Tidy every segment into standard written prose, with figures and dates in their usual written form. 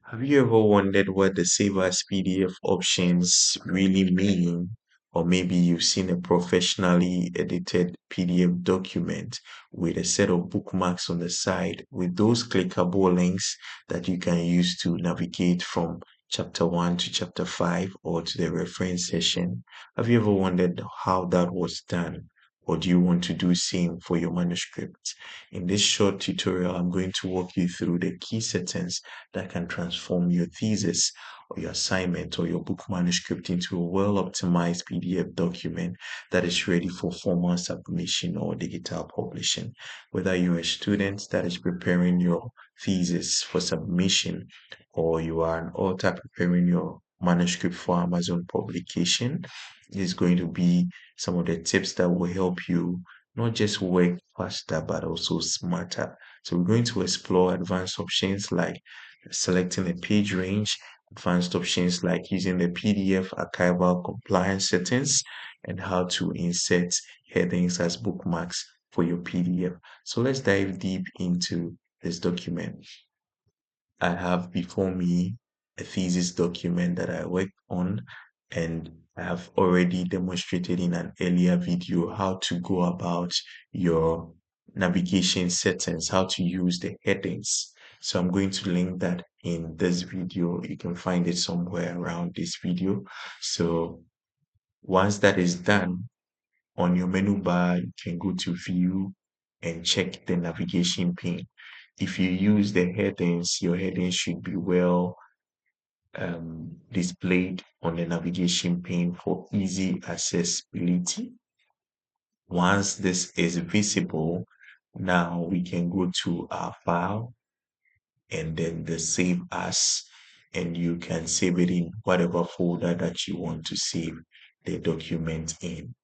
Have you ever wondered what the Save as PDF options really mean? Or maybe you've seen a professionally edited PDF document with a set of bookmarks on the side with those clickable links that you can use to navigate from chapter 1 to chapter 5 or to the reference session. Have you ever wondered how that was done? Or do you want to do same for your manuscript? In this short tutorial, I'm going to walk you through the key settings that can transform your thesis or your assignment or your book manuscript into a well-optimized PDF document that is ready for formal submission or digital publishing. Whether you're a student that is preparing your thesis for submission or you are an author preparing your manuscript for Amazon publication, this is going to be some of the tips that will help you not just work faster but also smarter. So we're going to explore advanced options like selecting a page range, advanced options like using the PDF archival compliance settings, and how to insert headings as bookmarks for your PDF. So let's dive deep into this document. I have before me a thesis document that I worked on, and I have already demonstrated in an earlier video how to go about your navigation settings, how to use the headings. So I'm going to link that in this video. You can find it somewhere around this video. So once that is done, on your menu bar, you can go to view and check the navigation pane. If you use the headings, your headings should be well displayed on the navigation pane for easy accessibility. Once this is visible, now we can go to our file and then the save as, and you can save it in whatever folder that you want to save the document in.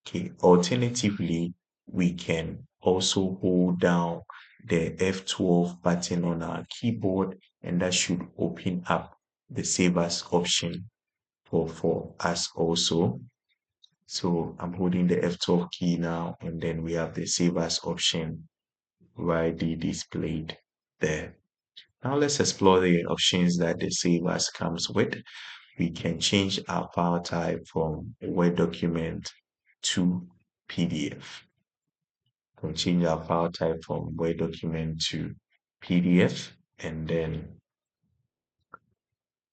Okay, alternatively, we can also hold down the F12 button on our keyboard, and that should open up the Save As option for us also. So I'm holding the F12 key now, and then we have the Save As option widely displayed there. Now let's explore the options that the Save As comes with. We can change our file type from a Word document to PDF. Can change our file type from Word document to PDF, and then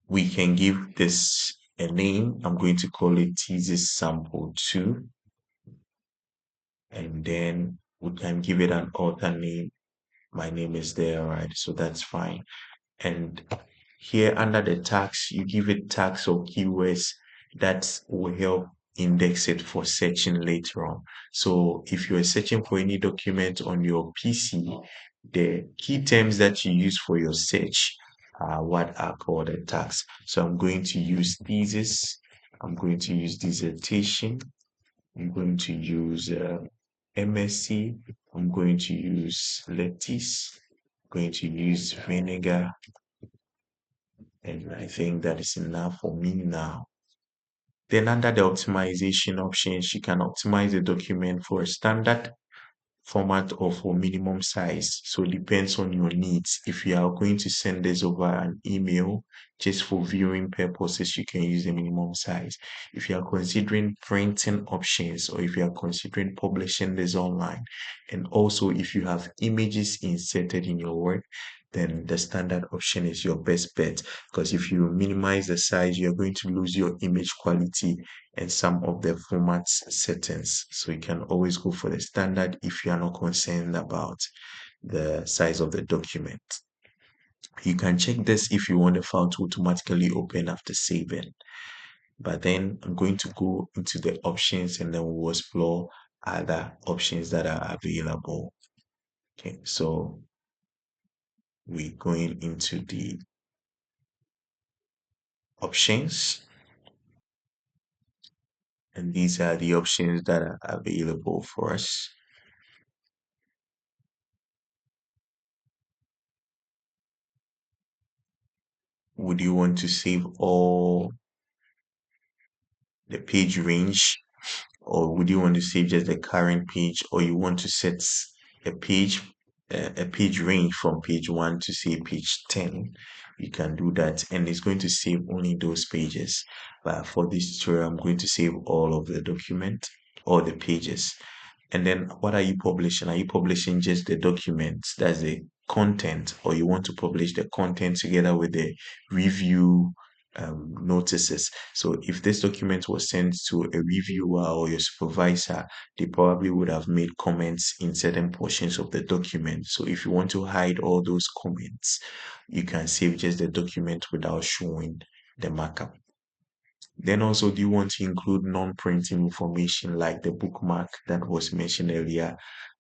we can give this a name. I'm going to call it Thesis Sample 2, and then we can give it an author name. My name is there, right? So that's fine. And here under the tags, you give it tags or keywords that will help index it for searching later on. So if you're searching for any document on your PC, the key terms that you use for your search are what are called the tags. So I'm going to use thesis, I'm going to use dissertation, I'm going to use MSc, I'm going to use lettuce, going to use vinegar, and I think that is enough for me now. Then under the optimization options, you can optimize the document for a standard format or for minimum size. So it depends on your needs. If you are going to send this over an email just for viewing purposes, you can use the minimum size. If you are considering printing options or if you are considering publishing this online, and also if you have images inserted in your work, then the standard option is your best bet, because if you minimize the size, you're going to lose your image quality and some of the format settings. So you can always go for the standard if you are not concerned about the size of the document. You can check this if you want the file to automatically open after saving. But then I'm going to go into the options and then we'll explore other options that are available. Okay, so we're going into the options, and these are the options that are available for us. Would you want to save all the page range, or would you want to save just the current page, or you want to set a page a page range from page 1 to say page 10, you can do that, and it's going to save only those pages. But for this tutorial, I'm going to save all of the document, all the pages. And then what are you publishing? Are you publishing just the documents, that's the content, or you want to publish the content together with the review notices? So if this document was sent to a reviewer or your supervisor, they probably would have made comments in certain portions of the document. So if you want to hide all those comments, you can save just the document without showing the markup. Then also, do you want to include non-printing information like the bookmark that was mentioned earlier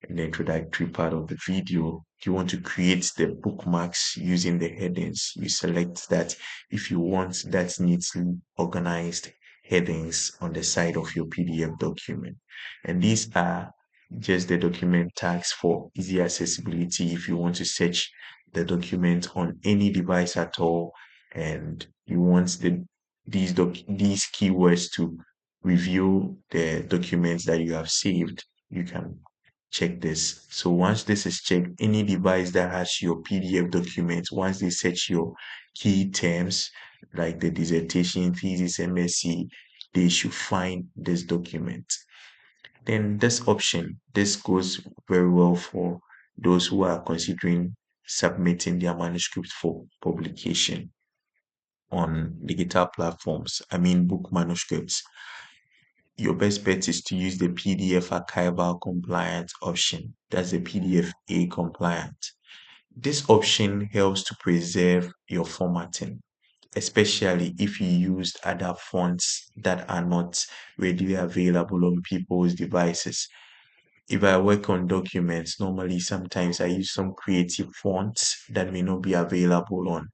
in the introductory part of the video? Do you want to create the bookmarks using the headings? You select that if you want that neatly organized headings on the side of your PDF document. And these are just the document tags for easy accessibility if you want to search the document on any device at all, and you want these keywords to review the documents that you have saved, you can check this. So once this is checked, any device that has your PDF documents, once they search your key terms like the dissertation, thesis, MSc, they should find this document. Then this option, this goes very well for those who are considering submitting their manuscript for publication on digital platforms, I mean book manuscripts. Your best bet is to use the PDF archival compliant option. That's the PDF A compliant. This option helps to preserve your formatting, especially if you used other fonts that are not readily available on people's devices. If I work on documents, normally sometimes I use some creative fonts that may not be available on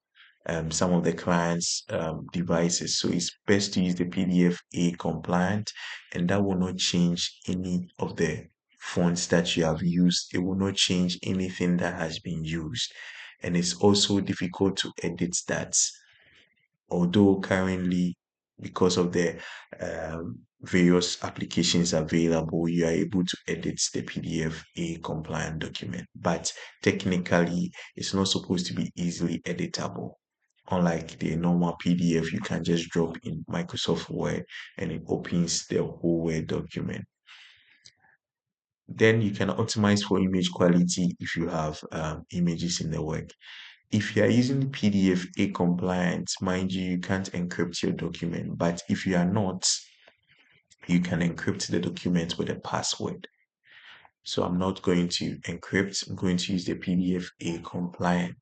some of the clients' devices. So it's best to use the PDF A compliant, and that will not change any of the fonts that you have used. It will not change anything that has been used. And it's also difficult to edit that, although currently, because of the various applications available, you are able to edit the PDF A compliant document, but technically it's not supposed to be easily editable. Unlike the normal PDF, you can just drop in Microsoft Word and it opens the whole Word document. Then you can optimize for image quality if you have images in the work. If you are using PDF A compliant, mind you, you can't encrypt your document, but if you are not, you can encrypt the document with a password. So I'm not going to encrypt, I'm going to use the PDF A compliant.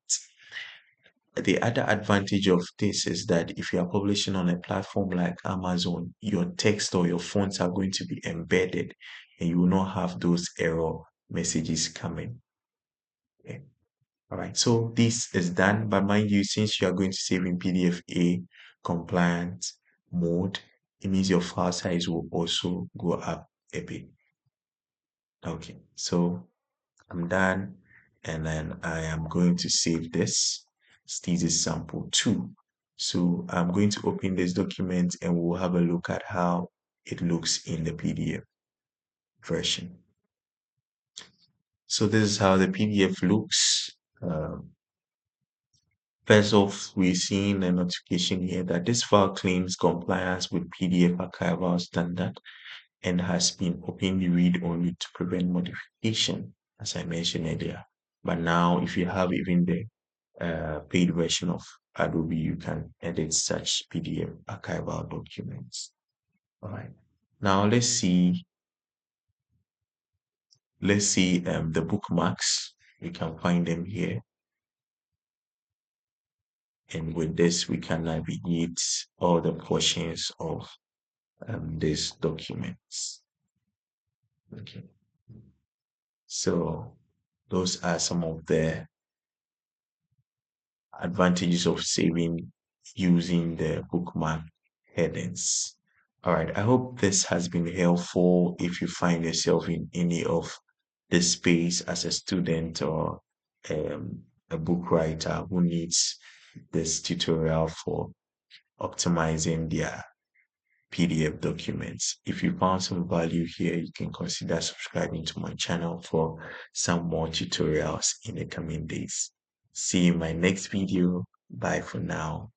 The other advantage of this is that if you are publishing on a platform like Amazon, your text or your fonts are going to be embedded and you will not have those error messages coming. Okay. All right, so this is done, but mind you, since you are going to save in PDF-A compliant mode, it means your file size will also go up a bit. Okay, so I'm done, and then I am going to save this. This is sample 2. So I'm going to open this document and we'll have a look at how it looks in the PDF version. So this is how the PDF looks. First off, we're seeing a notification here that this file claims compliance with PDF archival standard and has been openly read-only to prevent modification, as I mentioned earlier. But now, if you have even the paid version of Adobe, you can edit such PDF archival documents. All right. Now let's see the bookmarks. We can find them here. And with this, we can navigate all the portions of these documents. Okay. So those are some of the advantages of saving using the bookmark headings. All right. I hope this has been helpful if you find yourself in any of this space as a student or a book writer who needs this tutorial for optimizing their PDF documents. If you found some value here, you can consider subscribing to my channel for some more tutorials in the coming days. See you in my next video. Bye for now.